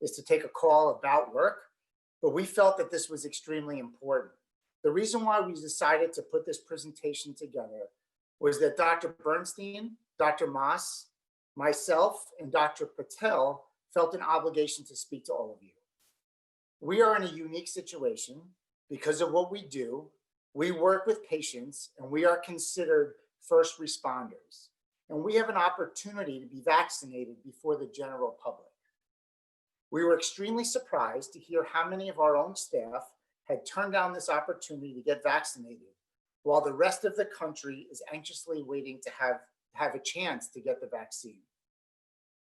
is to take a call about work, but we felt that this was extremely important. The reason why we decided to put this presentation together was that Dr. Bernstein, Dr. Moss, myself, and Dr. Patel felt an obligation to speak to all of you. We are in a unique situation because of what we do. We work with patients and we are considered first responders. And we have an opportunity to be vaccinated before the general public. We were extremely surprised to hear how many of our own staff had turned down this opportunity to get vaccinated, while the rest of the country is anxiously waiting to have a chance to get the vaccine.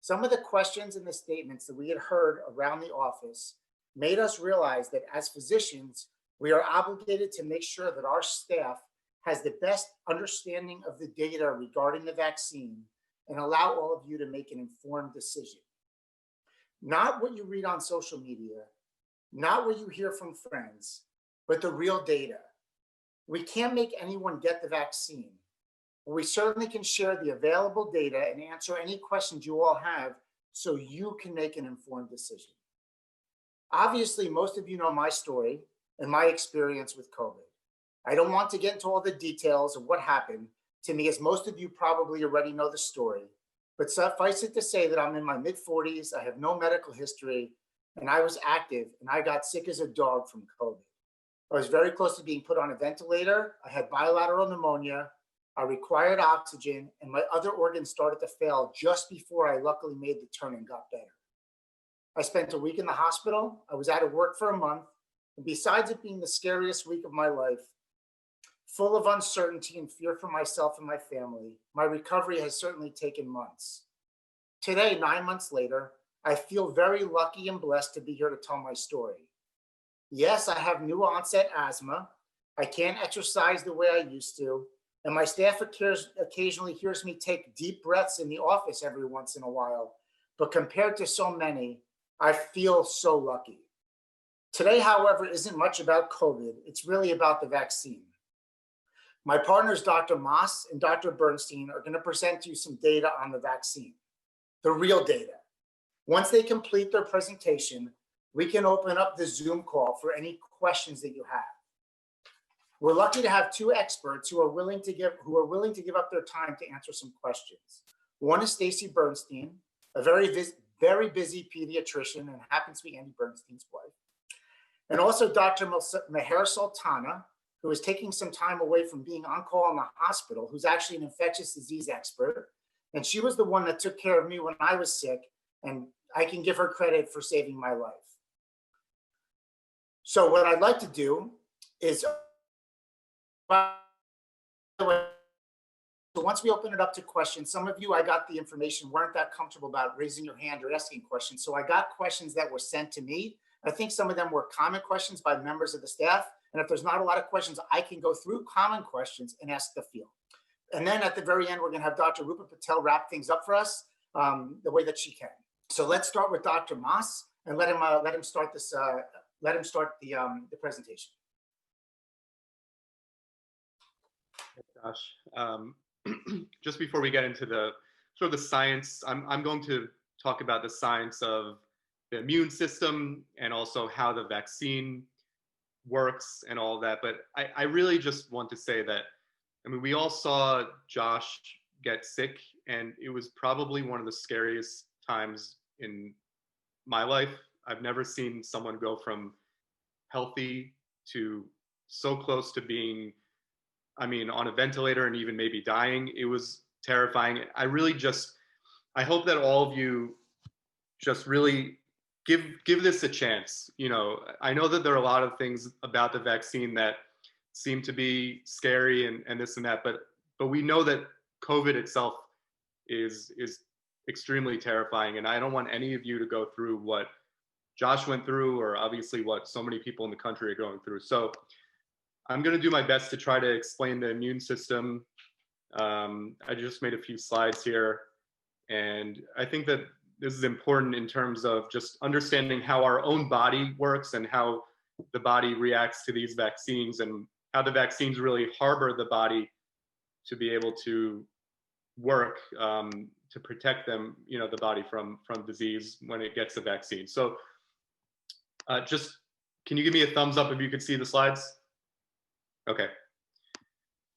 Some of the questions and the statements that we had heard around the office made us realize that as physicians, we are obligated to make sure that our staff has the best understanding of the data regarding the vaccine and allow all of you to make an informed decision. Not what you read on social media, not what you hear from friends, but the real data. We can't make anyone get the vaccine. We certainly can share the available data and answer any questions you all have so you can make an informed decision. Obviously, most of you know my story and my experience with COVID. I don't want to get into all the details of what happened to me, as most of you probably already know the story, but suffice it to say that I'm in my mid-40s, I have no medical history, and I was active, and I got sick as a dog from COVID. I was very close to being put on a ventilator. I had bilateral pneumonia. I required oxygen, and my other organs started to fail just before I luckily made the turn and got better. I spent a week in the hospital. I was out of work for a month. And besides it being the scariest week of my life, full of uncertainty and fear for myself and my family, my recovery has certainly taken months. Today, 9 months later, I feel very lucky and blessed to be here to tell my story. Yes, I have new onset asthma. I can't exercise the way I used to. And my staff occasionally hears me take deep breaths in the office every once in a while. But compared to so many, I feel so lucky. Today, however, isn't much about COVID. It's really about the vaccine. My partners, Dr. Moss and Dr. Bernstein, are going to present you some data on the vaccine, the real data. Once they complete their presentation, we can open up the Zoom call for any questions that you have. We're lucky to have two experts who are willing to give up their time to answer some questions. One is Stacy Bernstein, a very busy pediatrician, and happens to be Andy Bernstein's wife. And also Dr. Meher Sultana, who is taking some time away from being on call in the hospital, who's actually an infectious disease expert. And she was the one that took care of me when I was sick, and I can give her credit for saving my life. So what I'd like to do is, so once we open it up to questions, some of you, I got the information, weren't that comfortable about raising your hand or asking questions. So I got questions that were sent to me. I think some of them were common questions by members of the staff. And if there's not a lot of questions, I can go through common questions and ask the field. And then at the very end, we're going to have Dr. Rupa Patel wrap things up for us the way that she can. So let's start with Dr. Moss and let him start the presentation. Josh, just before we get into the sort of the science, I'm going to talk about the science of the immune system and also how the vaccine works and all that. But I really just want to say that, I mean, we all saw Josh get sick, and it was probably one of the scariest times in my life. I've never seen someone go from healthy to so close to being, I mean, on a ventilator and even maybe dying. It was terrifying. I hope that all of you just really give this a chance. You know, I know that there are a lot of things about the vaccine that seem to be scary and this and that, but we know that COVID itself is extremely terrifying. And I don't want any of you to go through what Josh went through, or obviously what so many people in the country are going through. So I'm going to do my best to try to explain the immune system. I just made a few slides here, and I think that this is important in terms of just understanding how our own body works and how the body reacts to these vaccines, and how the vaccines really harbor the body to be able to work to protect them, the body from disease when it gets the vaccine. So just, can you give me a thumbs up if you could see the slides? Okay.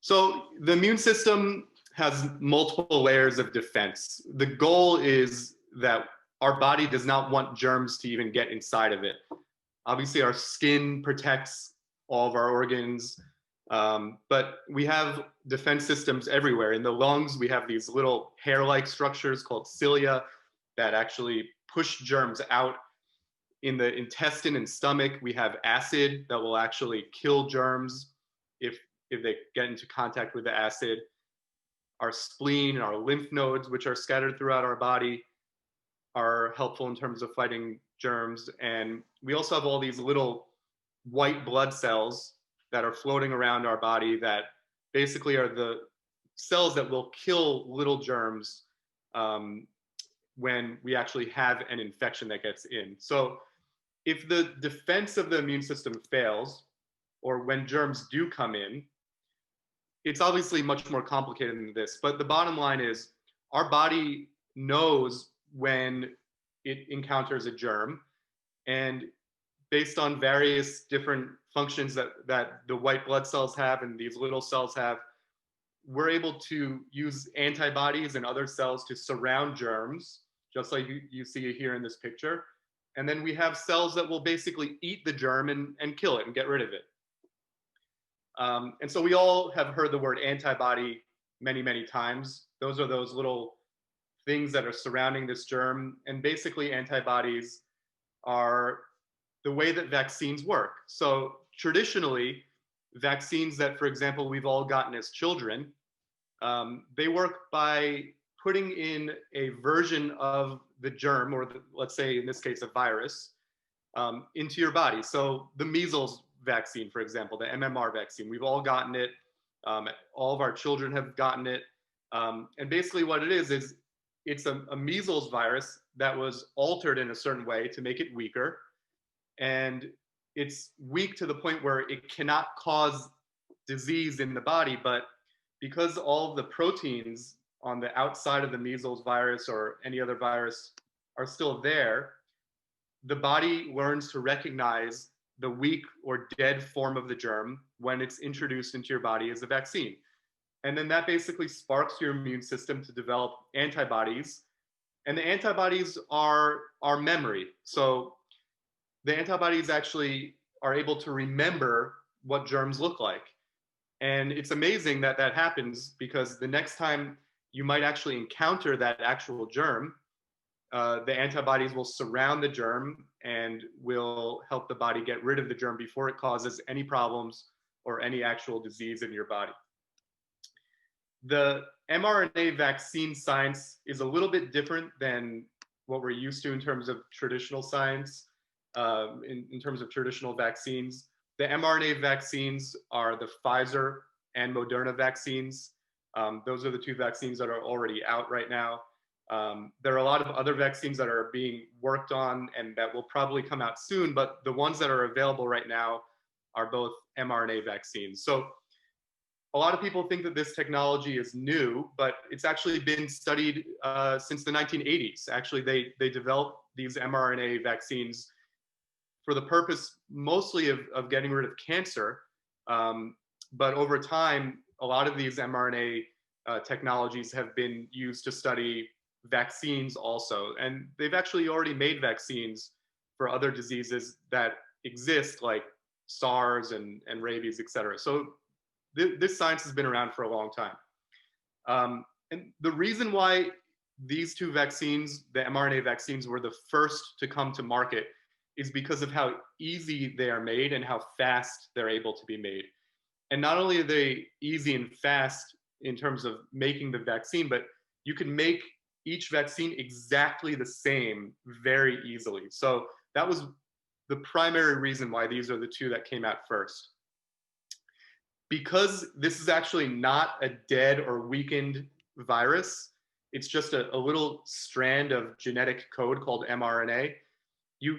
So the immune system has multiple layers of defense. The goal is that our body does not want germs to even get inside of it. Obviously, our skin protects all of our organs, but we have defense systems everywhere. In the lungs, we have these little hair-like structures called cilia that actually push germs out. In the intestine and stomach, we have acid that will actually kill germs if they get into contact with the acid. Our spleen and our lymph nodes, which are scattered throughout our body, are helpful in terms of fighting germs. And we also have all these little white blood cells that are floating around our body that basically are the cells that will kill little germs when we actually have an infection that gets in. So if the defense of the immune system fails, or when germs do come in, it's obviously much more complicated than this, but the bottom line is our body knows when it encounters a germ, and based on various different functions that the white blood cells have and these little cells have, we're able to use antibodies and other cells to surround germs, just like you see here in this picture. And then we have cells that will basically eat the germ and kill it and get rid of it. And so we all have heard the word antibody many, many times. Those are those little things that are surrounding this germ. And basically antibodies are the way that vaccines work. So traditionally, vaccines that, for example, we've all gotten as children, they work by putting in a version of the germ, or let's say in this case, a virus, into your body. So the measles vaccine, for example, the MMR vaccine, we've all gotten it. All of our children have gotten it. And basically what it is it's a measles virus that was altered in a certain way to make it weaker. And it's weak to the point where it cannot cause disease in the body, but because all of the proteins on the outside of the measles virus or any other virus are still there, the body learns to recognize the weak or dead form of the germ when it's introduced into your body as a vaccine. And then that basically sparks your immune system to develop antibodies. And the antibodies are our memory. So the antibodies actually are able to remember what germs look like. And it's amazing that that happens, because the next time you might actually encounter that actual germ, the antibodies will surround the germ and will help the body get rid of the germ before it causes any problems or any actual disease in your body. The mRNA vaccine science is a little bit different than what we're used to in terms of traditional science, in terms of traditional vaccines. The mRNA vaccines are the Pfizer and Moderna vaccines. Those are the two vaccines that are already out right now. There are a lot of other vaccines that are being worked on and that will probably come out soon, but the ones that are available right now are both mRNA vaccines. So a lot of people think that this technology is new, but it's actually been studied since the 1980s. Actually, they developed these mRNA vaccines for the purpose mostly of getting rid of cancer. But over time, a lot of these mRNA technologies have been used to study vaccines also. And they've actually already made vaccines for other diseases that exist, like SARS and rabies, et cetera. So this science has been around for a long time. And the reason why these two vaccines, the mRNA vaccines, were the first to come to market is because of how easy they are made and how fast they're able to be made. And not only are they easy and fast in terms of making the vaccine, but you can make each vaccine exactly the same very easily. So that was the primary reason why these are the two that came out first. Because this is actually not a dead or weakened virus, it's just a little strand of genetic code called mRNA, you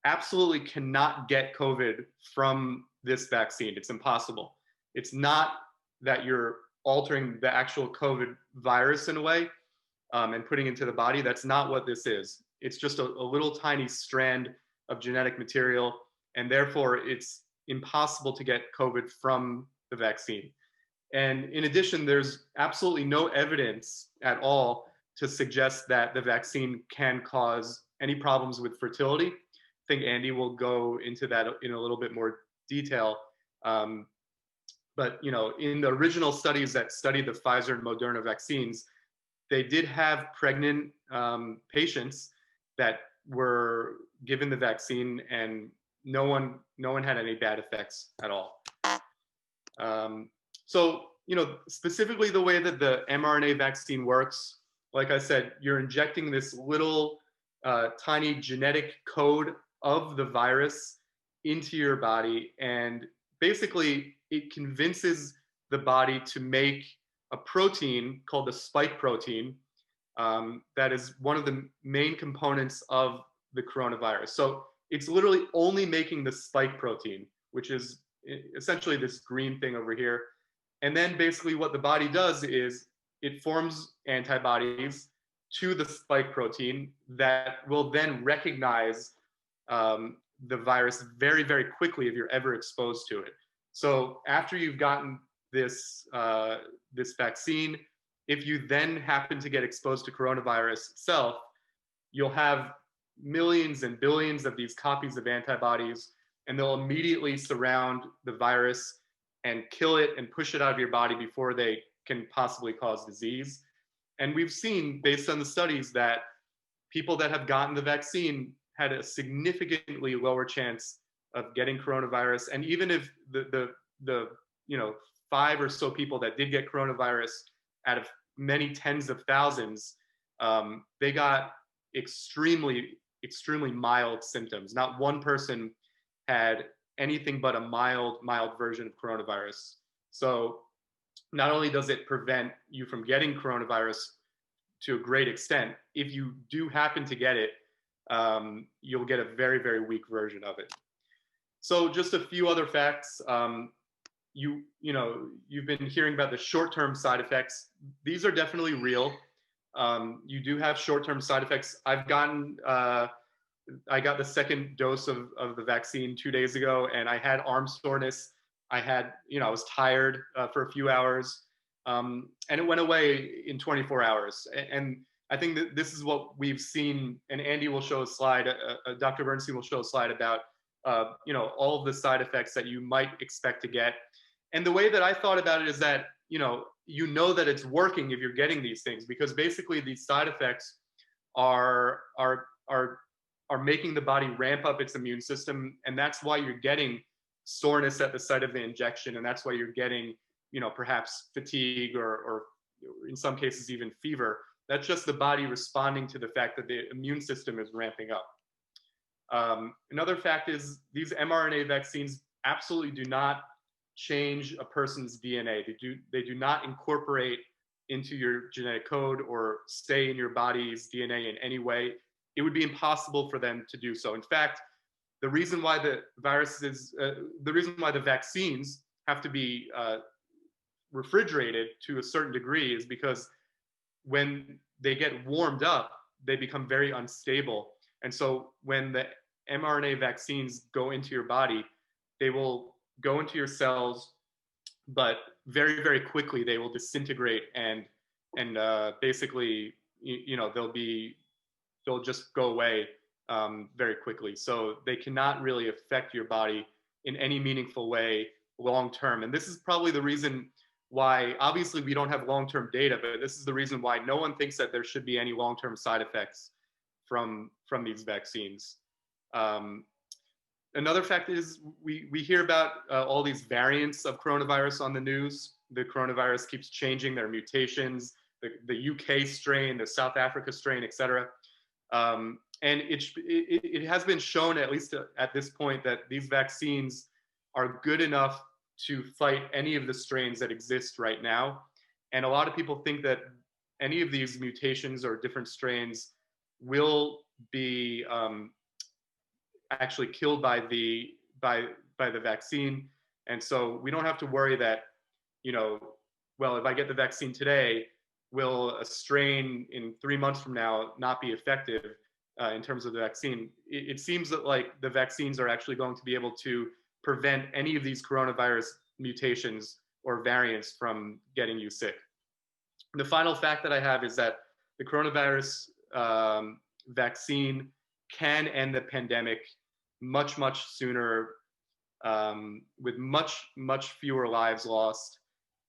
absolutely cannot get COVID from this vaccine. It's impossible. It's not that you're altering the actual COVID virus in a way. and putting into the body. That's not what this is. It's just a little tiny strand of genetic material, and therefore it's impossible to get COVID from the vaccine. And in addition, there's absolutely no evidence at all to suggest that the vaccine can cause any problems with fertility. I think Andy will go into that in a little bit more detail. But in the original studies that studied the Pfizer and Moderna vaccines, they did have pregnant patients that were given the vaccine, and no one had any bad effects at all. So, specifically the way that the mRNA vaccine works, like I said, you're injecting this little tiny genetic code of the virus into your body, and basically it convinces the body to make a protein called the spike protein that is one of the main components of the coronavirus. So it's literally only making the spike protein, which is essentially this green thing over here. And then basically what the body does is it forms antibodies to the spike protein that will then recognize the virus very, very quickly if you're ever exposed to it. So after you've gotten this vaccine, if you then happen to get exposed to coronavirus itself, you'll have millions and billions of these copies of antibodies, and they'll immediately surround the virus and kill it and push it out of your body before they can possibly cause disease. And we've seen, based on the studies, that people that have gotten the vaccine had a significantly lower chance of getting coronavirus. And even if the 5 or so people that did get coronavirus out of many tens of thousands, they got extremely mild symptoms. Not one person had anything but a mild version of coronavirus. So not only does it prevent you from getting coronavirus to a great extent, if you do happen to get it, you'll get a very, very weak version of it. So just a few other facts. You've been hearing about the short-term side effects. These are definitely real. You do have short-term side effects. I got the second dose of the vaccine 2 days ago, and I had arm soreness. I was tired for a few hours, and it went away in 24 hours. And I think that this is what we've seen, and Andy will show a slide, Dr. Bernstein will show a slide about, all of the side effects that you might expect to get. And the way that I thought about it is that, that it's working if you're getting these things, because basically these side effects are making the body ramp up its immune system. And that's why you're getting soreness at the site of the injection. And that's why you're getting, perhaps fatigue or in some cases even fever. That's just the body responding to the fact that the immune system is ramping up. Another fact is these mRNA vaccines absolutely do not change a person's DNA. They do not incorporate into your genetic code or stay in your body's DNA in any way. It would be impossible for them to do so. In fact, the reason why the vaccines have to be refrigerated to a certain degree is because when they get warmed up, they become very unstable. And so when the mRNA vaccines go into your body, they will go into your cells, but very, very quickly they will disintegrate and basically, they'll just go away very quickly. So they cannot really affect your body in any meaningful way long term. And this is probably the reason why, obviously we don't have long-term data, but this is the reason why no one thinks that there should be any long-term side effects from these vaccines. Another fact is we hear about all these variants of coronavirus on the news. The coronavirus keeps changing their mutations, the UK strain, the South Africa strain, et cetera. And it has been shown, at least at this point, that these vaccines are good enough to fight any of the strains that exist right now. And a lot of people think that any of these mutations or different strains will be actually killed by the vaccine. And so we don't have to worry that, well, if I get the vaccine today, will a strain in 3 months from now not be effective in terms of the vaccine? It seems that like the vaccines are actually going to be able to prevent any of these coronavirus mutations or variants from getting you sick. The final fact that I have is that the coronavirus vaccine can end the pandemic much, much sooner, with much, much fewer lives lost.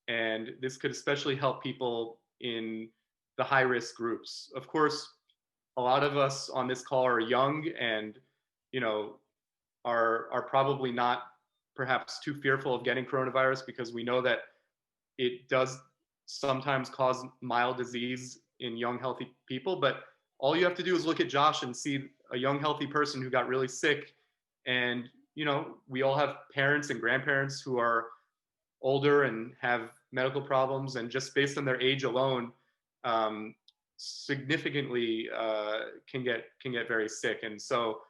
And this could especially help people in the high risk groups. Of course, a lot of us on this call are young and, you know, are probably not perhaps too fearful of getting coronavirus, because we know that it does sometimes cause mild disease in young, healthy people. But all you have to do is look at Josh and see a young, healthy person who got really sick. And, you know, we all have parents and grandparents who are older and have medical problems, and just based on their age alone, significantly can get very sick. And so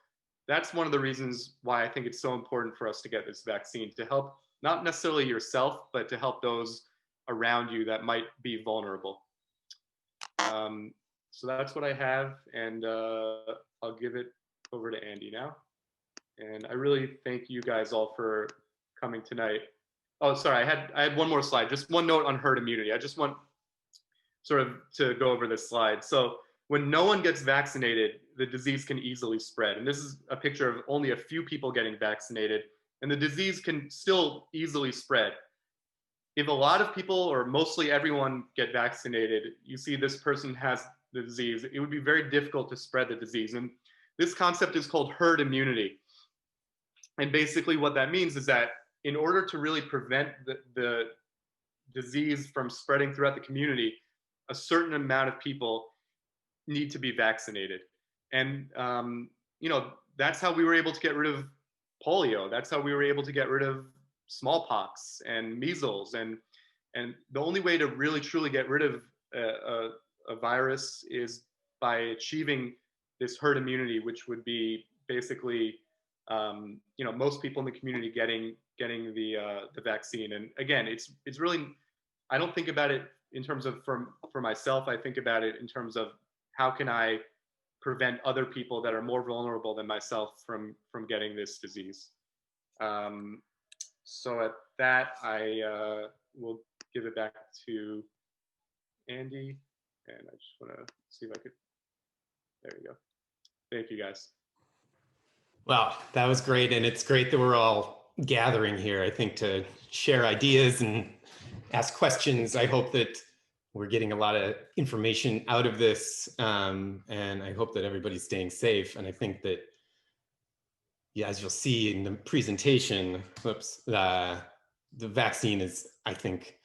that's one of the reasons why I think it's so important for us to get this vaccine, to help not necessarily yourself, but to help those around you that might be vulnerable. So that's what I have, and I'll give it over to Andy now. And I really thank you guys all for coming tonight. Oh, sorry, I had one more slide. Just one note on herd immunity. I just want sort of to go over this slide. So when no one gets vaccinated, the disease can easily spread. And this is a picture of only a few people getting vaccinated, and the disease can still easily spread. If a lot of people, or mostly everyone, get vaccinated, you see this person has the disease, it would be very difficult to spread the disease. And this concept is called herd immunity. And basically what that means is that in order to really prevent the disease from spreading throughout the community, a certain amount of people need to be vaccinated. And, you know, that's how we were able to get rid of polio. That's how we were able to get rid of smallpox and measles. And the only way to really truly get rid of a virus is by achieving this herd immunity, which would be basically, you know, most people in the community getting the vaccine. And again, it's really, I don't think about it in terms of for myself. I think about it in terms of how can I prevent other people that are more vulnerable than myself from getting this disease. So at that, I will give it back to Andy, and I just want to see if I could. There you go. Thank you, guys. Wow, that was great. And it's great that we're all gathering here, I think, to share ideas and ask questions. I hope that we're getting a lot of information out of this. And I hope that everybody's staying safe. And I think that, yeah, as you'll see in the presentation, the vaccine is, I think,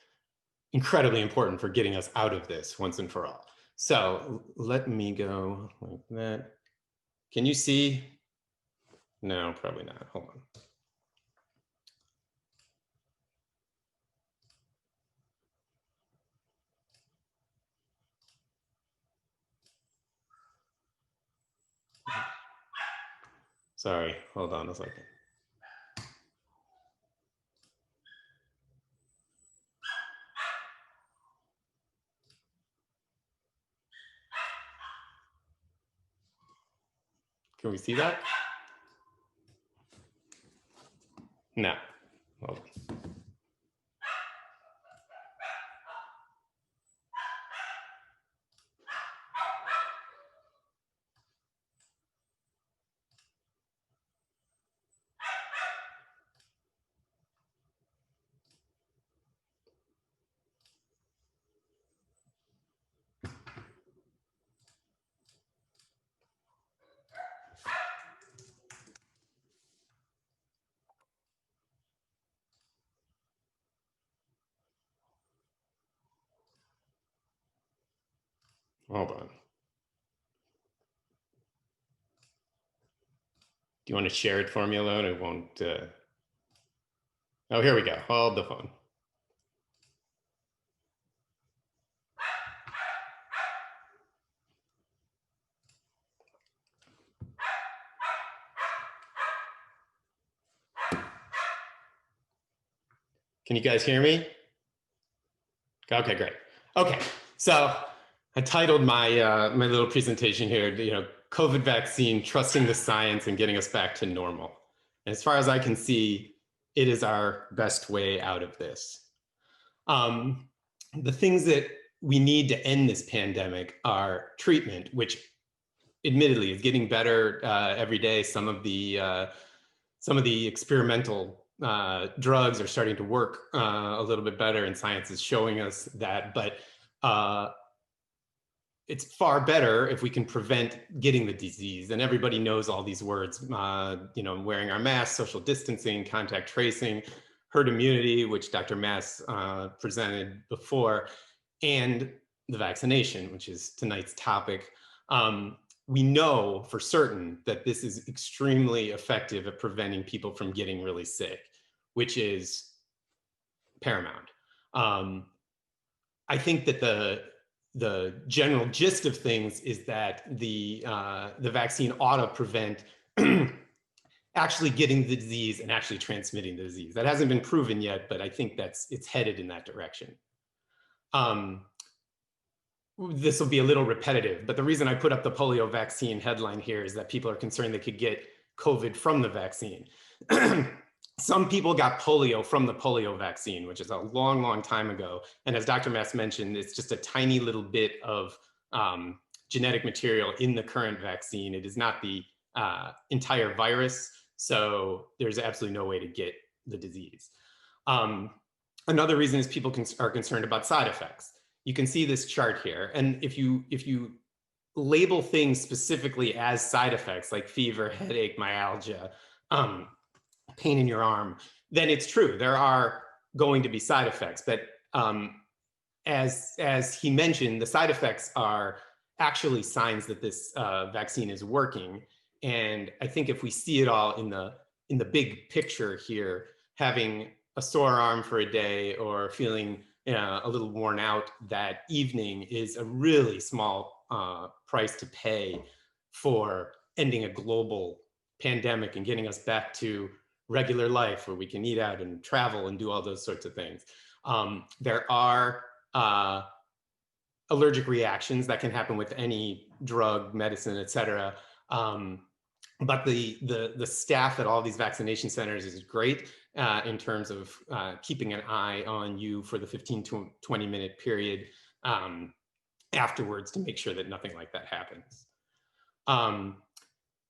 incredibly important for getting us out of this once and for all. So let me go like that. Can you see? No, probably not. Hold on. Sorry, hold on a second. Can we see that? No. Hold on. Hold on. Do you want to share it for me alone? It won't. Oh, here we go. Hold the phone. Can you guys hear me? Okay, great. Okay, so I titled my my little presentation here, COVID vaccine, trusting the science and getting us back to normal. And as far as I can see, it is our best way out of this. The things that we need to end this pandemic are treatment, which admittedly is getting better every day. Some of the experimental drugs are starting to work a little bit better, and science is showing us that. But it's far better if we can prevent getting the disease. And everybody knows all these words, wearing our masks, social distancing, contact tracing, herd immunity, which Dr. Mass presented before, and the vaccination, which is tonight's topic. We know for certain that this is extremely effective at preventing people from getting really sick, which is paramount. I think that the general gist of things is that the vaccine ought to prevent actually getting the disease and actually transmitting the disease. That hasn't been proven yet, but I think it's headed in that direction. This will be a little repetitive, but the reason I put up the polio vaccine headline here is that people are concerned they could get COVID from the vaccine. Some people got polio from the polio vaccine, which is a long, long time ago. And as Dr. Mass mentioned, it's just a tiny little bit of genetic material in the current vaccine. It is not the entire virus. So there's absolutely no way to get the disease. Another reason is people are concerned about side effects. You can see this chart here. And if you label things specifically as side effects like fever, headache, myalgia, pain in your arm, then it's true. There are going to be side effects, but as he mentioned, the side effects are actually signs that this vaccine is working. And I think if we see it all in the big picture here, having a sore arm for a day or feeling a little worn out that evening is a really small price to pay for ending a global pandemic and getting us back to regular life where we can eat out and travel and do all those sorts of things. There are allergic reactions that can happen with any drug, medicine, et cetera. But the staff at all these vaccination centers is great in terms of keeping an eye on you for the 15 to 20 minute period afterwards to make sure that nothing like that happens.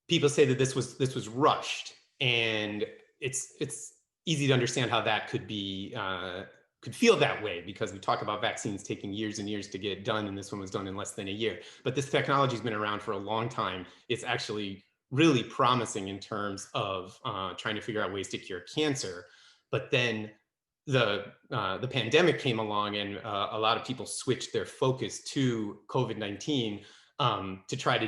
People say that this was rushed, and it's easy to understand how that could be could feel that way, because we talk about vaccines taking years and years to get done, and this one was done in less than a year. But this technology has been around for a long time. It's actually really promising in terms of trying to figure out ways to cure cancer. But then the pandemic came along, and a lot of people switched their focus to COVID-19 to try to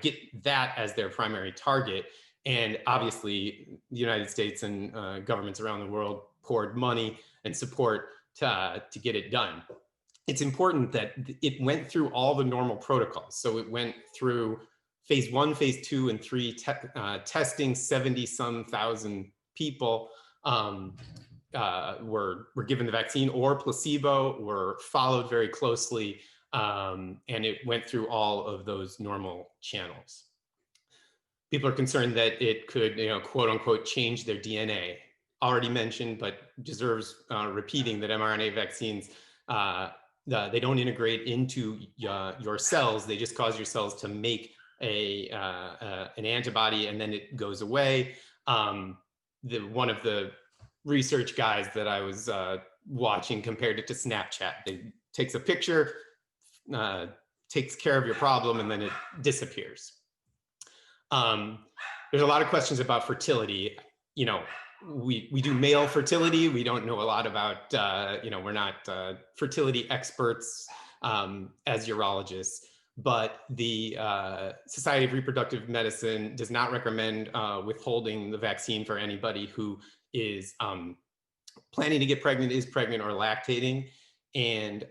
get that as their primary target. And obviously, the United States and governments around the world poured money and support to get it done. It's important that it went through all the normal protocols. So it went through phase 1, phase 2, and 3 testing. 70-some thousand people were given the vaccine or placebo, were followed very closely, and it went through all of those normal channels. People are concerned that it could, quote unquote, change their DNA. Already mentioned, but deserves repeating, that mRNA vaccines, they don't integrate into your cells. They just cause your cells to make an antibody, and then it goes away. One of the research guys that I was watching compared it to Snapchat. It takes a picture, takes care of your problem, and then it disappears. There's a lot of questions about fertility. We do male fertility. We don't know a lot about, we're not fertility experts as urologists, but the Society of Reproductive Medicine does not recommend withholding the vaccine for anybody who is planning to get pregnant, is pregnant, or lactating. And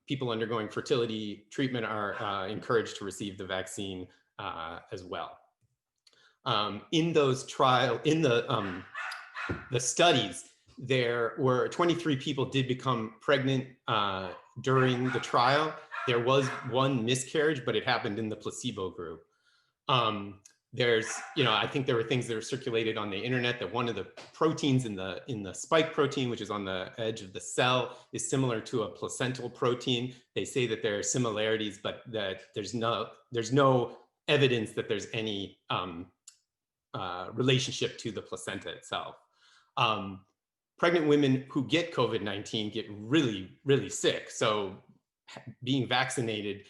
people undergoing fertility treatment are encouraged to receive the vaccine as well. In those the studies, there were 23 people did become pregnant during the trial, there was one miscarriage, but it happened in the placebo group. There's, I think there were things that were circulated on the internet that one of the proteins in the spike protein, which is on the edge of the cell, is similar to a placental protein. They say that there are similarities, but that there's no evidence that there's any relationship to the placenta itself. Pregnant women who get COVID-19 get really, really sick. So being vaccinated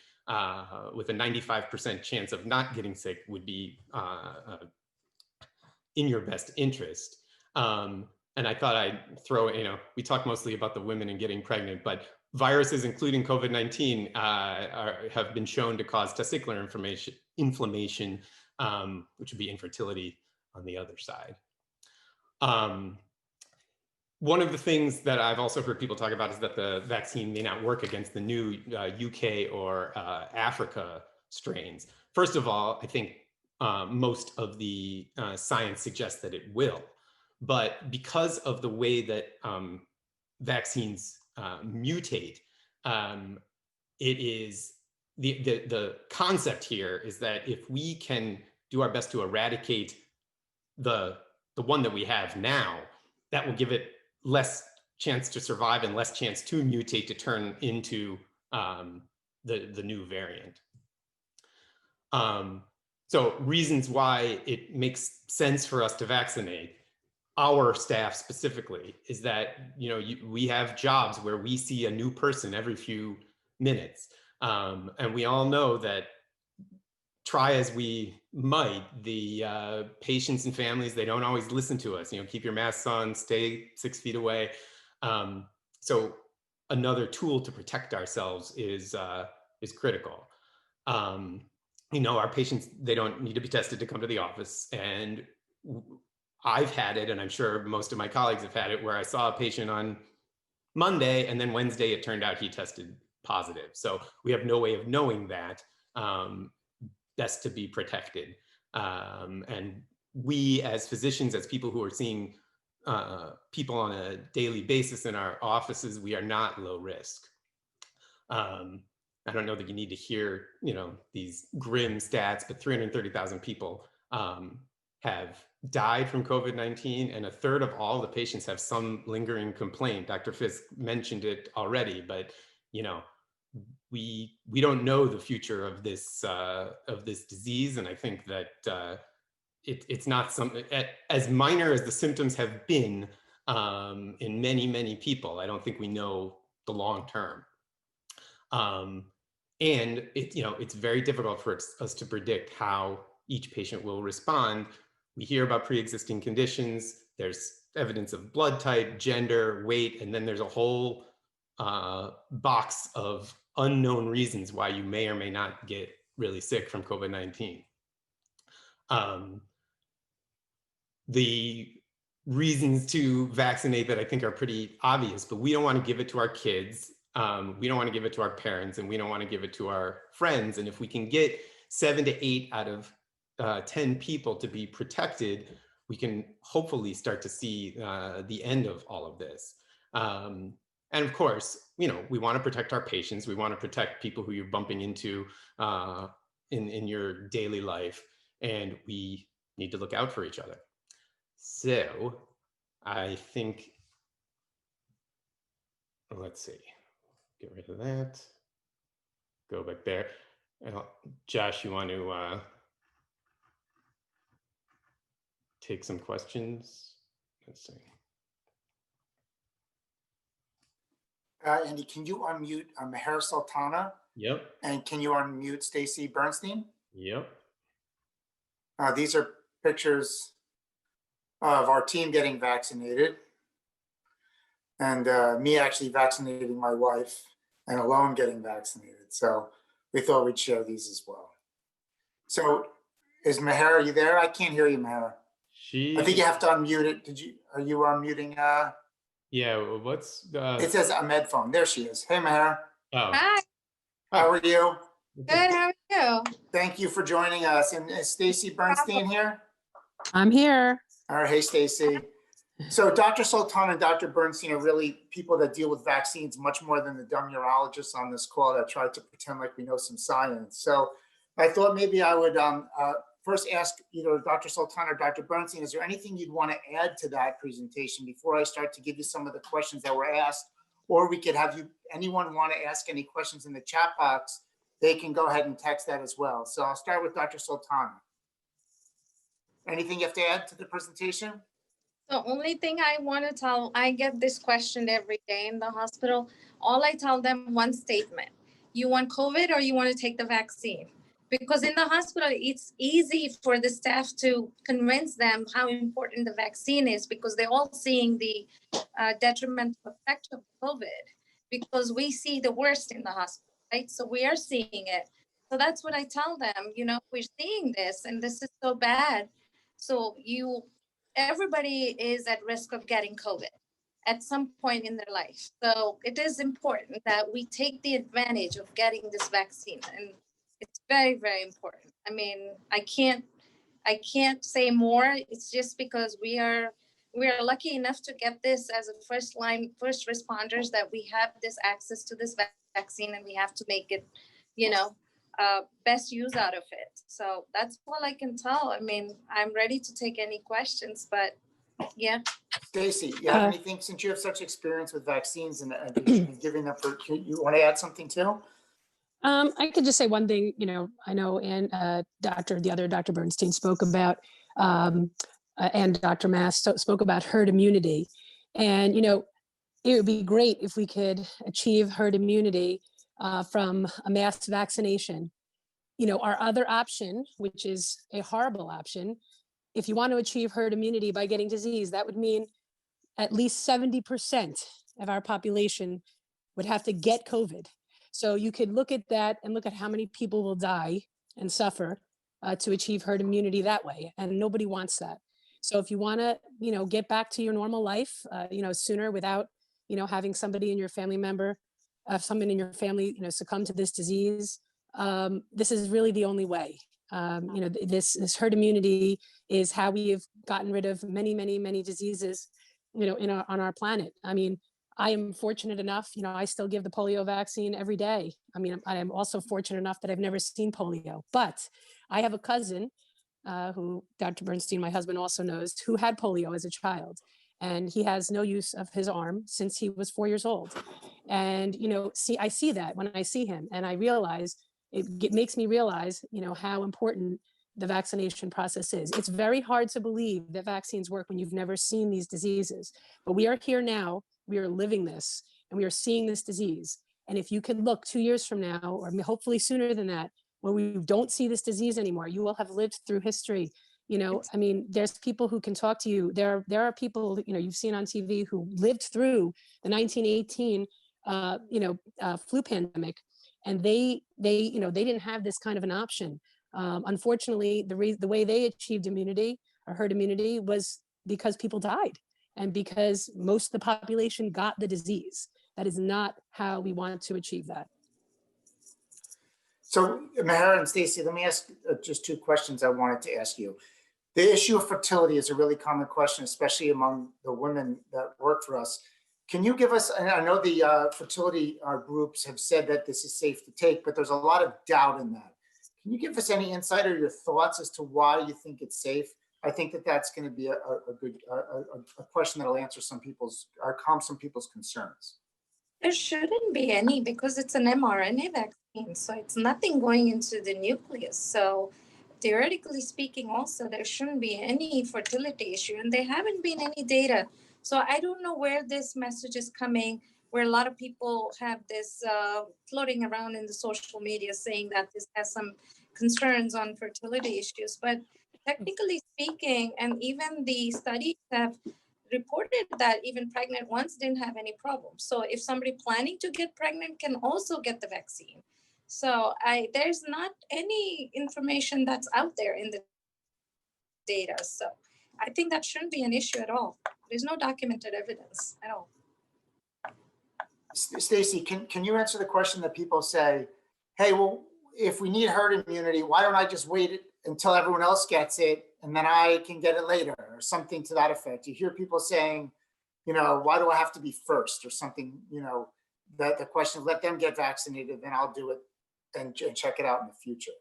with a 95% chance of not getting sick would be in your best interest. And I thought I'd throw, we talk mostly about the women and getting pregnant, but viruses, including COVID-19, have been shown to cause testicular inflammation, which would be infertility on the other side. One of the things that I've also heard people talk about is that the vaccine may not work against the new UK or Africa strains. First of all, I think most of the science suggests that it will. But because of the way that vaccines mutate, it is the concept here is that if we can do our best to eradicate the one that we have now, that will give it less chance to survive and less chance to mutate to turn into the new variant. So reasons why it makes sense for us to vaccinate our staff specifically is that we have jobs where we see a new person every few minutes, and we all know that try as we might, the patients and families, they don't always listen to us. Keep your masks on, stay 6 feet away. So another tool to protect ourselves is critical. Our patients, they don't need to be tested to come to the office. And I've had it, and I'm sure most of my colleagues have had it, where I saw a patient on Monday, and then Wednesday it turned out he tested positive. So we have no way of knowing that. Best to be protected. And we as physicians, as people who are seeing people on a daily basis in our offices, we are not low risk. I don't know that you need to hear, these grim stats, but 330,000 people have died from COVID-19, and a third of all the patients have some lingering complaint. Dr. Fisk mentioned it already, but we don't know the future of this disease, and I think that it's not something as minor as the symptoms have been in many people. I don't think we know the long term, and it's very difficult for us to predict how each patient will respond. We hear about pre-existing conditions. There's evidence of blood type, gender, weight, and then there's a whole box of unknown reasons why you may or may not get really sick from COVID-19. The reasons to vaccinate that I think are pretty obvious, but we don't want to give it to our kids. We don't want to give it to our parents, and we don't want to give it to our friends. And if we can get 7 to 8 out of 10 people to be protected, we can hopefully start to see the end of all of this. And of course, we want to protect our patients. We want to protect people who you're bumping into in your daily life, and we need to look out for each other. So I think, let's see, get rid of that, go back there. Josh, you want to take some questions? Let's see. Andy, can you unmute Meher Sultana? Yep. And can you unmute Stacy Bernstein? Yep. These are pictures of our team getting vaccinated, and me actually vaccinating my wife and alone getting vaccinated. So we thought we'd share these as well. So is Meher, are you there? I can't hear you, Meher. I think you have to unmute it. Are you unmuting? Yeah, what's It says Ahmed phone. There she is. Hey, Meher. Oh. Hi. How are you? Good. How are you? Thank you for joining us. And is Stacy Bernstein here? I'm here. All right. Hey, Stacy. So Dr. Sultan and Dr. Bernstein are really people that deal with vaccines much more than the dumb urologists on this call that try to pretend like we know some science. So I thought maybe I would first ask either Dr. Sultan or Dr. Bernstein, is there anything you'd want to add to that presentation before I start to give you some of the questions that were asked? Or we could have anyone want to ask any questions in the chat box, they can go ahead and text that as well. So I'll start with Dr. Sultan. Anything you have to add to the presentation? The only thing I want to tell, I get this question every day in the hospital. All I tell them, one statement: you want COVID or you want to take the vaccine? Because in the hospital, it's easy for the staff to convince them how important the vaccine is, because they're all seeing the detrimental effect of COVID, because we see the worst in the hospital, right? So we are seeing it. So that's what I tell them, we're seeing this and this is so bad. So everybody is at risk of getting COVID at some point in their life. So it is important that we take the advantage of getting this vaccine. And it's very, very important. I mean, I can't say more. It's just because we are lucky enough to get this as a first responders, that we have this access to this vaccine, and we have to make it, best use out of it. So that's all I can tell. I mean, I'm ready to take any questions, but yeah. Stacy, you have anything, since you have such experience with vaccines and giving them you want to add something too? I could just say one thing, I know, and Dr. Bernstein spoke about, and Dr. Mass spoke about herd immunity. And, it would be great if we could achieve herd immunity from a mass vaccination. Our other option, which is a horrible option, if you want to achieve herd immunity by getting disease, that would mean at least 70% of our population would have to get COVID. So you could look at that and look at how many people will die and suffer to achieve herd immunity that way. And nobody wants that. So if you want to, get back to your normal life, sooner without, having somebody in your family member, someone in your family, succumb to this disease, this is really the only way. This herd immunity is how we have gotten rid of many, many, many diseases, on our planet. I mean, I am fortunate enough, I still give the polio vaccine every day. I mean, I am also fortunate enough that I've never seen polio, but I have a cousin who Dr. Bernstein, my husband, also knows, who had polio as a child. And he has no use of his arm since he was 4 years old. And, I see that when I see him, and I realize, it makes me realize, how important the vaccination process is. It's very hard to believe that vaccines work when you've never seen these diseases, but we are here now. We are living this, and we are seeing this disease. And if you can look 2 years from now, or hopefully sooner than that, when we don't see this disease anymore, you will have lived through history. I mean, there's people who can talk to you. There are people, you've seen on TV who lived through the 1918, flu pandemic, and they didn't have this kind of an option. Unfortunately, the way they achieved immunity or herd immunity was because people died. And because most of the population got the disease. That is not how we want to achieve that. So Mahara and Stacy, let me ask just two questions I wanted to ask you. The issue of fertility is a really common question, especially among the women that work for us. Can you give us, and I know the fertility groups have said that this is safe to take, but there's a lot of doubt in that. Can you give us any insight or your thoughts as to why you think it's safe? I think that that's going to be a good question that'll answer calm some people's concerns. There shouldn't be any, because it's an mRNA vaccine, so it's nothing going into the nucleus. So theoretically speaking, also, there shouldn't be any fertility issue, and there haven't been any data. So I don't know where this message is coming, where a lot of people have this floating around in the social media saying that this has some concerns on fertility issues. But technically speaking, and even the studies have reported that even pregnant ones didn't have any problems. So if somebody planning to get pregnant can also get the vaccine. So there's not any information that's out there in the data. So I think that shouldn't be an issue at all. There's no documented evidence at all. Stacy, can you answer the question that people say, hey, well, if we need herd immunity, why don't I just wait until everyone else gets it and then I can get it later? or something to that effect. You hear people saying, why do I have to be first or something, the question, let them get vaccinated, then I'll do it and check it out in the future.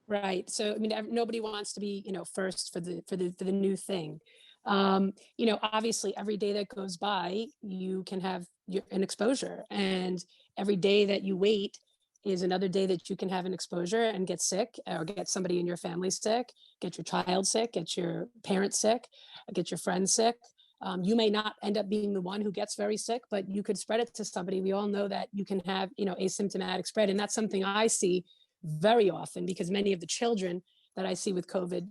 Right. So, I mean, nobody wants to be, first for the new thing. Obviously every day that goes by, you can have an exposure, and every day that you wait is another day that you can have an exposure and get sick, or get somebody in your family sick, get your child sick, get your parents sick, get your friends sick. You may not end up being the one who gets very sick, but you could spread it to somebody. We all know that you can have, asymptomatic spread. And that's something I see very often, because many of the children that I see with COVID,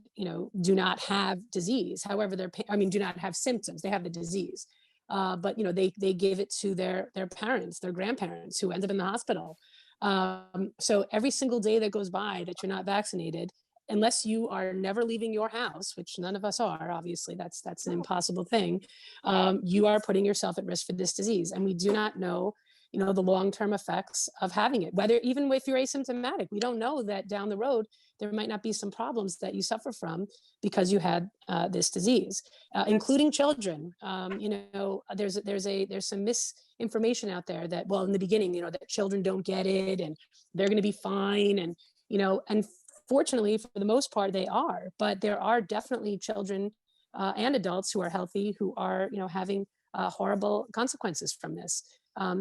do not have disease. However, do not have symptoms. They have the disease. But they give it to their parents, their grandparents, who end up in the hospital. So every single day that goes by that you're not vaccinated, unless you are never leaving your house, which none of us are, obviously that's an impossible thing, you are putting yourself at risk for this disease. And we do not know, the long-term effects of having it, whether even if you're asymptomatic. We don't know that down the road, there might not be some problems that you suffer from because you had this disease, including children. There's some misinformation out there that, well, in the beginning, that children don't get it and they're going to be fine. And, and fortunately, for the most part, they are. But there are definitely children and adults who are healthy who are, having horrible consequences from this.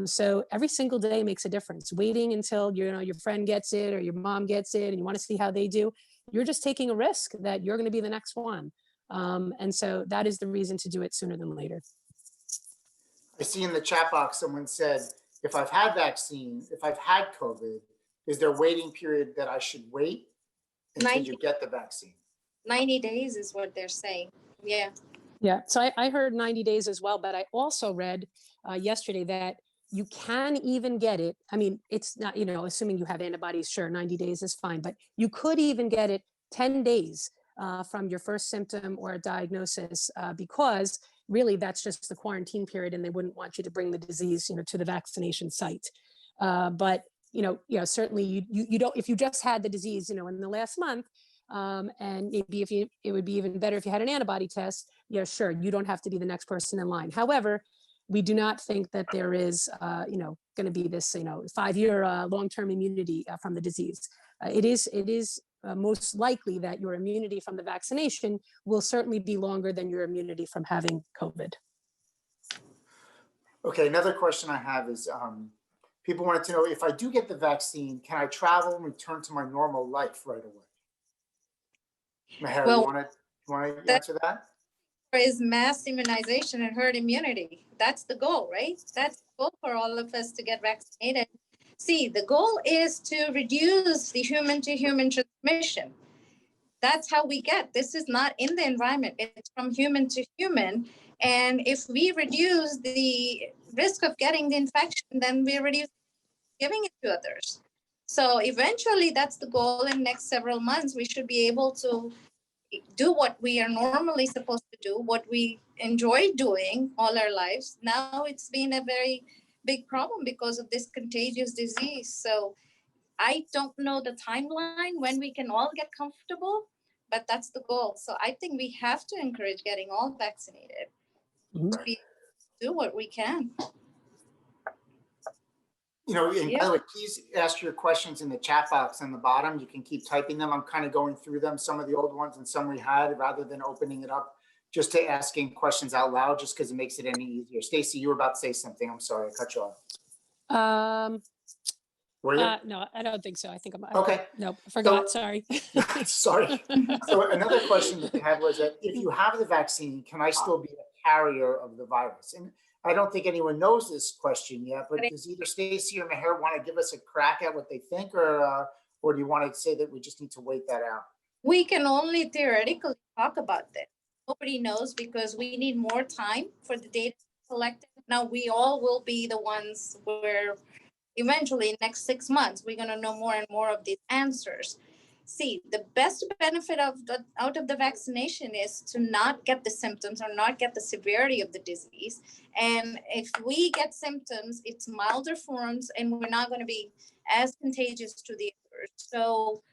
So every single day makes a difference. Waiting until your friend gets it or your mom gets it and you want to see how they do, you're just taking a risk that you're going to be the next one. And so that is the reason to do it sooner than later. I see in the chat box someone said, if I've had COVID, is there a waiting period that I should wait until you get the vaccine? 90 days is what they're saying. Yeah. Yeah. So I heard 90 days as well, but I also read yesterday that you can even get it. I mean, it's not, assuming you have antibodies, sure, 90 days is fine, but you could even get it 10 days from your first symptom or diagnosis, because really that's just the quarantine period and they wouldn't want you to bring the disease, to the vaccination site. But, certainly you don't, if you just had the disease, in the last month, and maybe it would be even better if you had an antibody test, sure, you don't have to be the next person in line. However, we do not think that there is, going to be this, 5-year long-term immunity from the disease. It is most likely that your immunity from the vaccination will certainly be longer than your immunity from having COVID. Okay, another question I have is, people wanted to know, if I do get the vaccine, can I travel and return to my normal life right away? Meher, Well, you want to answer that? Is mass immunization and herd immunity. That's the goal, right? That's the goal for all of us to get vaccinated. See, the goal is to reduce the human-to-human transmission. That's how we get. This is not in the environment. It's from human to human. And if we reduce the risk of getting the infection, then we reduce giving it to others. So eventually, that's the goal. In the next several months, we should be able to do what we are normally supposed to do, what we enjoy doing all our lives. Now it's been a very big problem because of this contagious disease. So I don't know the timeline when we can all get comfortable, but that's the goal. So I think we have to encourage getting all vaccinated to do what we can. And by the way, please ask your questions in the chat box on the bottom. You can keep typing them. I'm kind of going through them, some of the old ones and some we had, rather than opening it up just to asking questions out loud, just because it makes it any easier. Stacy, you were about to say something. I'm sorry, I cut you off. Were you? No, I don't think so. I think I'm okay. No, I forgot. Sorry. Sorry. So another question that they had was that if you have the vaccine, can I still be a carrier of the virus? And I don't think anyone knows this question yet, but does either Stacy or Meher want to give us a crack at what they think, or do you want to say that we just need to wait that out? We can only theoretically talk about this. Nobody knows because we need more time for the data collected. Now we all will be the ones where eventually next 6 months, we're going to know more and more of these answers. See, the best benefit out of the vaccination is to not get the symptoms or not get the severity of the disease. And if we get symptoms, it's milder forms and we're not going to be as contagious to the others. So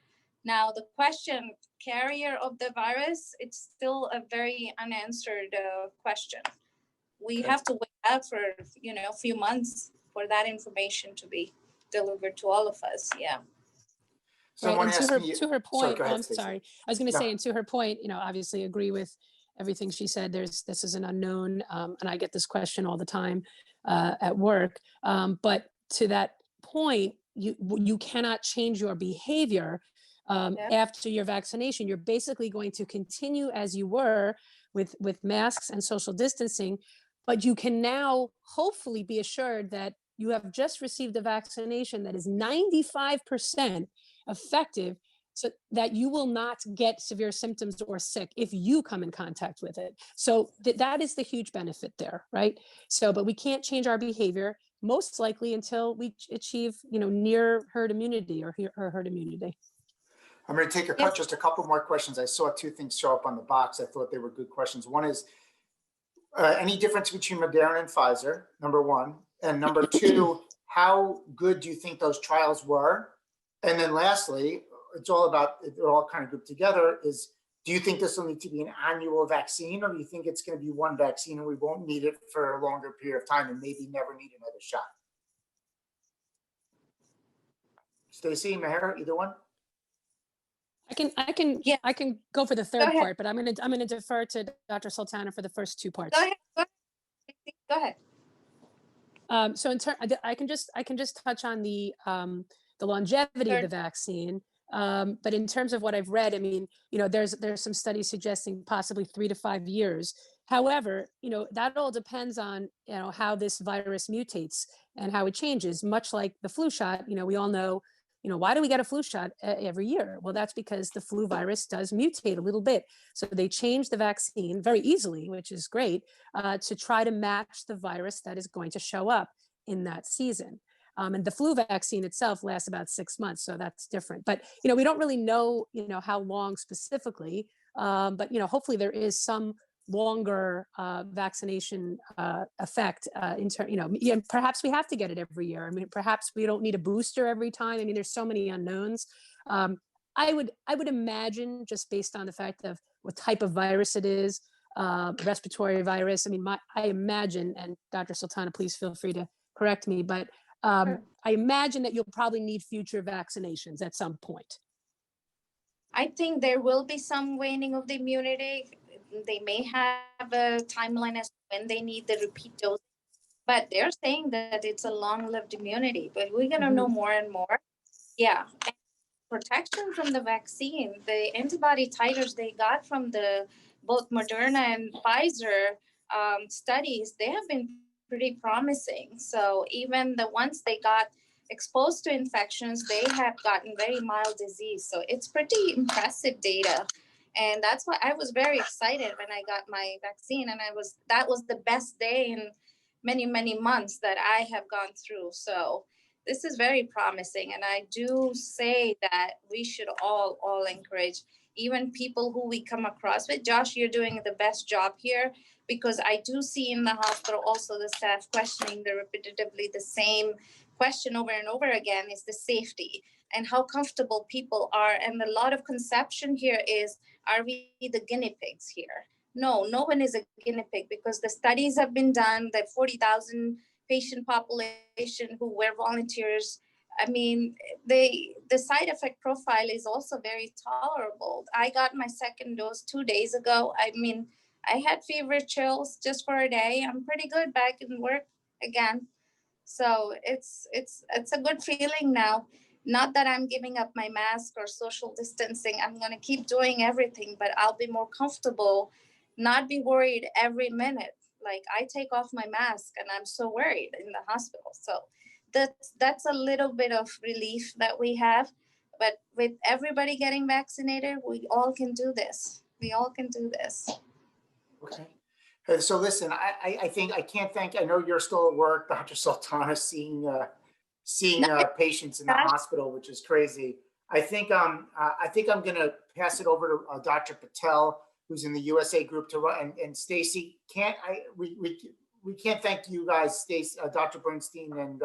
now the question carrier of the virus, it's still a very unanswered question. We have to wait out for, a few months for that information to be delivered to all of us. Yeah. Someone Right. And asked me. to her Sorry, point, go ahead, I'm Stacey. sorry. I was going to No. say, and to her point, obviously agree with everything she said. This is an unknown, and I get this question all the time at work. But to that point, you cannot change your behavior after your vaccination. You're basically going to continue as you were with masks and social distancing, but you can now hopefully be assured that you have just received a vaccination that is 95% effective, so that you will not get severe symptoms or sick if you come in contact with it. So that is the huge benefit there, right? So, but we can't change our behavior most likely until we achieve, near herd immunity or herd immunity. I'm going to take just a couple more questions. I saw two things show up on the box. I thought they were good questions. One is any difference between Moderna and Pfizer, number one, and number two, how good do you think those trials were? And then lastly, they're all kind of grouped together, is do you think this will need to be an annual vaccine, or do you think it's going to be one vaccine and we won't need it for a longer period of time and maybe never need another shot? Stacey, Meher, either one? I can go for the third part, but I'm gonna defer to Dr. Sultana for the first two parts. Go ahead. So I can just touch on the longevity of the vaccine. But in terms of what I've read, I mean, there's some studies suggesting possibly 3 to 5 years. However, that all depends on, how this virus mutates and how it changes, much like the flu shot. We all know, why do we get a flu shot every year? Well, that's because the flu virus does mutate a little bit. So they change the vaccine very easily, which is great, to try to match the virus that is going to show up in that season. And the flu vaccine itself lasts about 6 months, so that's different. But we don't really know, how long specifically. But hopefully there is some longer vaccination effect in terms. Perhaps we have to get it every year. I mean, perhaps we don't need a booster every time. I mean, there's so many unknowns. I would imagine, just based on the fact of what type of virus it is, respiratory virus. I mean, I imagine, and Dr. Sultana, please feel free to correct me, but I imagine that you'll probably need future vaccinations at some point. I think there will be some waning of the immunity. They may have a timeline as to when they need the repeat dose, but they're saying that it's a long-lived immunity, but we're going to know more and more. Yeah. And protection from the vaccine, the antibody titers they got from both Moderna and Pfizer studies, they have been pretty promising. So even the ones they got exposed to infections, they have gotten very mild disease. So it's pretty impressive data. And that's why I was very excited when I got my vaccine. And that was the best day in many, many months that I have gone through. So this is very promising. And I do say that we should all encourage, even people who we come across with. Josh, you're doing the best job here, because I do see in the hospital also the staff questioning repetitively the same question over and over again, is the safety and how comfortable people are. And a lot of conception here is, are we the guinea pigs here? No one is a guinea pig, because the studies have been done, the 40,000 patient population who were volunteers. I mean, the side effect profile is also very tolerable. I got my second dose 2 days ago. I mean, I had fever, chills just for a day. I'm pretty good back in work again. So it's a good feeling now. Not that I'm giving up my mask or social distancing. I'm going to keep doing everything, but I'll be more comfortable, not be worried every minute. Like, I take off my mask and I'm so worried in the hospital. So that's a little bit of relief that we have. But with everybody getting vaccinated, we all can do this. We all can do this. Okay. So listen, I think I can't thank. I know you're still at work, Dr. Sultana, seeing patients in the hospital, which is crazy. I think I'm going to pass it over to Dr. Patel, who's in the USA group, to run. And Stacey, we can't thank you guys, Stacey, Dr. Bernstein and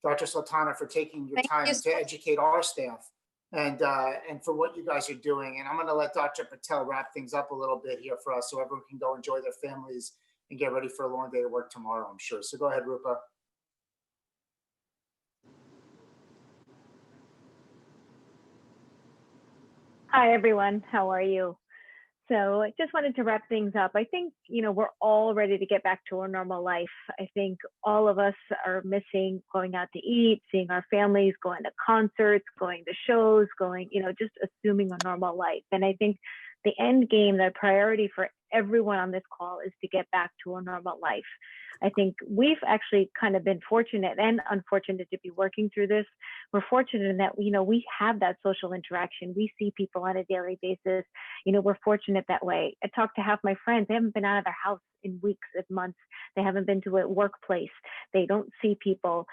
Dr. Sultana, for taking your time to educate our staff and for what you guys are doing. And I'm going to let Dr. Patel wrap things up a little bit here for us so everyone can go enjoy their families and get ready for a long day of work tomorrow, I'm sure. So go ahead, Rupa. Hi, everyone. How are you? So I just wanted to wrap things up. I think, we're all ready to get back to our normal life. I think all of us are missing going out to eat, seeing our families, going to concerts, going to shows, just assuming a normal life. And I think the end game, the priority for everyone on this call is to get back to a normal life. I think we've actually kind of been fortunate and unfortunate to be working through this. We're fortunate in that, we have that social interaction. We see people on a daily basis. We're fortunate that way. I talked to half my friends. They haven't been out of their house in weeks and months. They haven't been to a workplace. They don't see people.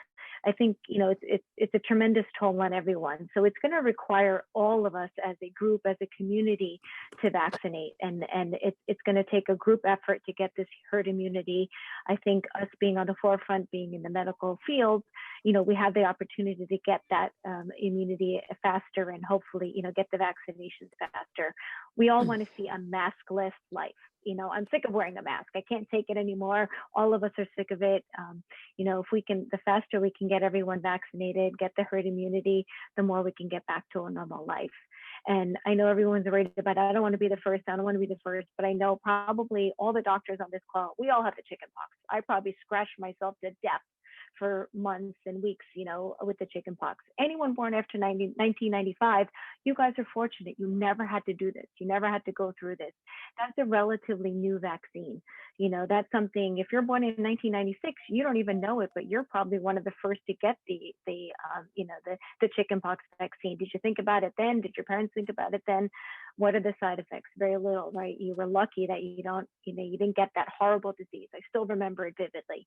I think, it's a tremendous toll on everyone. So it's going to require all of us as a group, as a community to vaccinate. And it's going to take a group effort to get this herd immunity. I think us being on the forefront, being in the medical field, we have the opportunity to get that immunity faster and hopefully, get the vaccinations faster. We all want to see a maskless life. I'm sick of wearing a mask. I can't take it anymore. All of us are sick of it. If we can, the faster we can get everyone vaccinated, get the herd immunity, the more we can get back to a normal life. And I know everyone's worried about it. I don't want to be the first. I don't want to be the first, but I know probably all the doctors on this call, we all have the chicken pox. I probably scratched myself to death for months and weeks, with the chicken pox. Anyone born after 1995, you guys are fortunate. You never had to do this. You never had to go through this. That's a relatively new vaccine. That's something, if you're born in 1996, you don't even know it, but you're probably one of the first to get the chicken pox vaccine. Did you think about it then? Did your parents think about it then? What are the side effects? Very little, right? You were lucky that you didn't get that horrible disease. I still remember it vividly.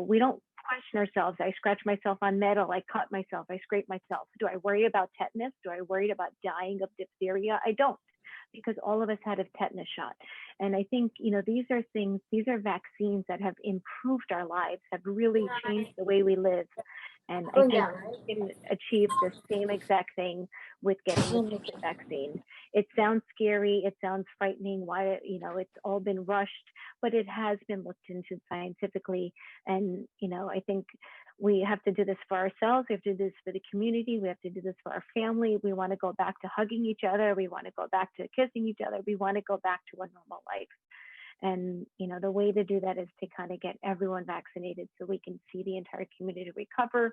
We don't question ourselves. I scratch myself on metal. I cut myself. I scrape myself. Do I worry about tetanus? Do I worry about dying of diphtheria? I don't, because all of us had a tetanus shot. And I think, these are vaccines that have improved our lives, have really changed the way we live. And I think we can achieve the same exact thing with getting the vaccine. It sounds scary. It sounds frightening. Why, it's all been rushed, but it has been looked into scientifically. And, I think we have to do this for ourselves. We have to do this for the community. We have to do this for our family. We want to go back to hugging each other. We want to go back to kissing each other. We want to go back to a normal life. And, the way to do that is to kind of get everyone vaccinated so we can see the entire community recover,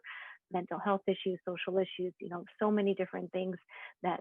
mental health issues, social issues, so many different things that